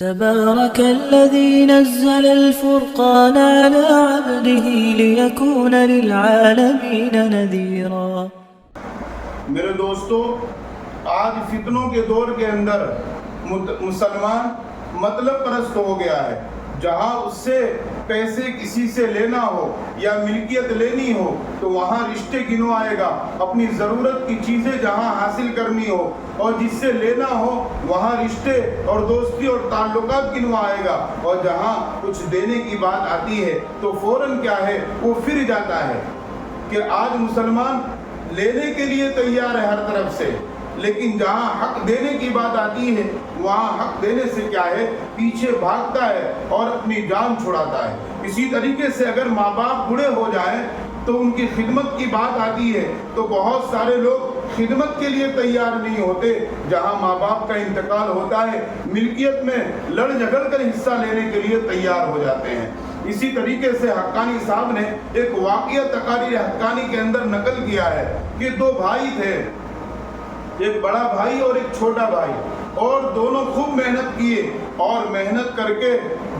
تبارك الذي نزل الفرقان على عبده ليكون للعالمين نذيرا۔ میرے دوستو، آج فتنوں کے دور کے اندر مسلمان مطلب پرست ہو گیا ہے۔ جہاں اس سے پیسے کسی سے لینا ہو یا ملکیت لینی ہو تو وہاں رشتے گنوائے گا، اپنی ضرورت کی چیزیں جہاں حاصل کرنی ہو اور جس سے لینا ہو وہاں رشتے اور دوستی اور تعلقات گنوائے گا، اور جہاں کچھ دینے کی بات آتی ہے تو فوراً کیا ہے وہ پھر جاتا ہے کہ آج مسلمان لینے کے لیے تیار ہے ہر طرف سے، لیکن جہاں حق دینے کی بات آتی ہے وہاں حق دینے سے کیا ہے پیچھے بھاگتا ہے اور اپنی جان چھڑاتا ہے۔ اسی طریقے سے اگر ماں باپ بوڑھے ہو جائیں تو ان کی خدمت کی بات آتی ہے تو بہت سارے لوگ خدمت کے لیے تیار نہیں ہوتے۔ جہاں ماں باپ کا انتقال ہوتا ہے ملکیت میں لڑ جھگڑ کر حصہ لینے کے لیے تیار ہو جاتے ہیں۔ اسی طریقے سے حقانی صاحب نے ایک واقعہ تقاریر حقانی کے اندر نقل کیا ہے کہ دو بھائی تھے، ایک بڑا بھائی اور ایک چھوٹا بھائی، اور دونوں خوب محنت کیے اور محنت کر کے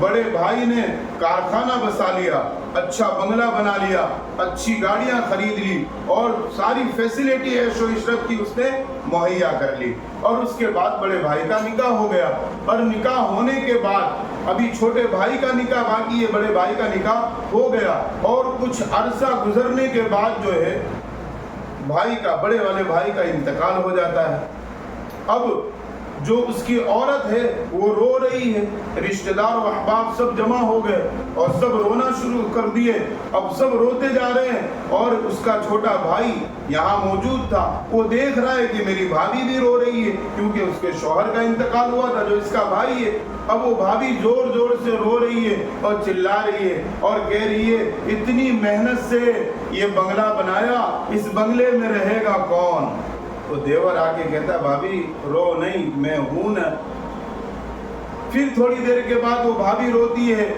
بڑے بھائی نے کارخانہ بسا لیا، اچھا بنگلہ بنا لیا، اچھی گاڑیاں خرید لی اور ساری فیسیلیٹی عیش و عشرت کی اس نے مہیا کر لی، اور اس کے بعد بڑے بھائی کا نکاح ہو گیا۔ اور نکاح ہونے کے بعد ابھی چھوٹے بھائی کا نکاح باقی ہے، بڑے بھائی کا نکاح ہو گیا، اور کچھ عرصہ گزرنے کے بعد جو ہے بڑے والے بھائی کا انتقال ہو جاتا ہے۔ اب جو اس کی عورت ہے وہ رو رہی ہے، رشتہ دار و احباب سب جمع ہو گئے اور سب رونا شروع کر دیے۔ اب سب روتے جا رہے ہیں اور اس کا چھوٹا بھائی یہاں موجود تھا، وہ دیکھ رہا ہے کہ میری بھابھی بھی رو رہی ہے کیونکہ اس کے شوہر کا انتقال ہوا تھا جو اس کا بھائی ہے۔ اب وہ بھابھی زور زور سے رو رہی ہے اور چلا رہی ہے اور کہہ رہی ہے اتنی محنت سے یہ بنگلہ بنایا، اس بنگلے میں رہے گا کون؟ تو دیور آ کے کہتا بھابھی رو نہیں، میں ہوں نا۔ پھر تھوڑی دیر کے بعد وہ بھابھی روتی ہے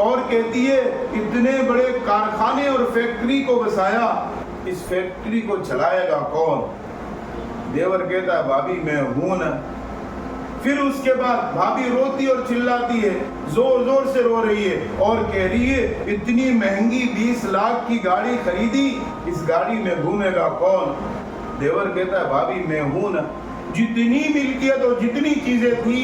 اور کہتی ہے اتنے بڑے کارخانے اور فیکٹری کو بسایا، اس فیکٹری کو چلائے گا کون؟ دیور کہتا ہے بھابھی میں ہوں نا۔ پھر اس کے بعد بھابھی روتی اور چلاتی ہے، زور زور سے رو رہی ہے اور کہہ رہی ہے اتنی مہنگی 20 لاکھ کی گاڑی خریدی، اس گاڑی میں گھومے گا کون؟ دیور کہتا ہے بھابھی میں ہوں نا۔ جتنی ملکیت اور جتنی چیزیں تھی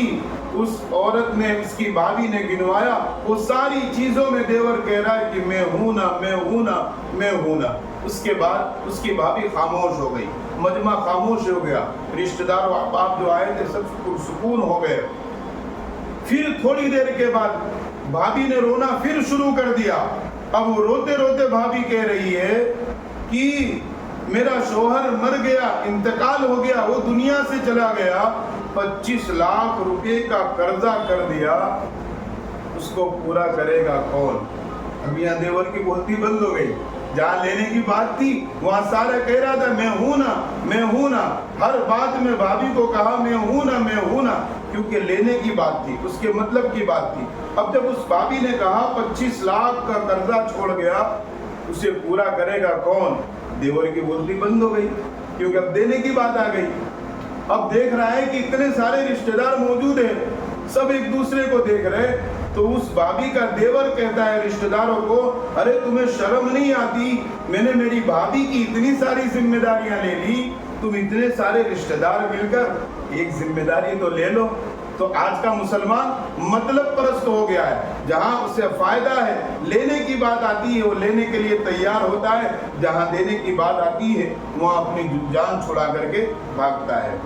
اس عورت نے، اس کی بھابھی نے گنوایا، وہ ساری چیزوں میں دیور کہہ رہا ہے کہ میں ہوں نا، میں ہوں نا، میں ہوں نا۔ اس کے بعد اس کی بھابھی خاموش ہو گئی، مجمع خاموش ہو گیا، رشتہ دار و احباب جو آئے تھے سب پرسکون ہو گئے۔ پھر تھوڑی دیر کے بعد بھابھی نے رونا پھر شروع کر دیا۔ اب وہ روتے روتے بھابھی کہہ رہی ہے کہ میرا شوہر مر گیا، انتقال ہو گیا، وہ دنیا سے چلا گیا، 25 لاکھ روپے کا قرضہ کر دیا، اس کو پورا کرے گا کون؟ اب یہاں دیور کی بولتی بند ہو گئی۔ جہاں لینے کی بات تھی وہاں سارا کہہ رہا تھا میں ہوں نا، میں ہوں نا، ہر بات میں بھابھی کو کہا میں ہوں نا، میں ہوں نا، کیونکہ لینے کی بات تھی، اس کے مطلب کی بات تھی۔ اب جب اس بھابھی نے کہا 25 لاکھ کا قرضہ چھوڑ گیا، اسے پورا کرے گا کون؟ دیور کی بولتی بند ہو گئی کیونکہ اب دینے کی بات آ گئی۔ اب دیکھ رہا ہے کہ اتنے سارے رشتہ دار موجود ہیں، سب ایک دوسرے کو دیکھ رہے، تو اس بھابھی کا دیور کہتا ہے رشتہ داروں کو ارے تمہیں شرم نہیں آتی؟ میں نے میری بھابھی کی اتنی ساری ذمہ داریاں لے لی، تم اتنے سارے رشتہ دار مل کر ایک ذمہ داری تو لے لو۔ تو آج کا مسلمان مطلب پرست ہو گیا ہے، جہاں اسے فائدہ ہے لینے کی بات آتی ہے وہ لینے کے لیے تیار ہوتا ہے، جہاں دینے کی بات آتی ہے وہاں اپنی جان چھڑا کر کے بھاگتا ہے۔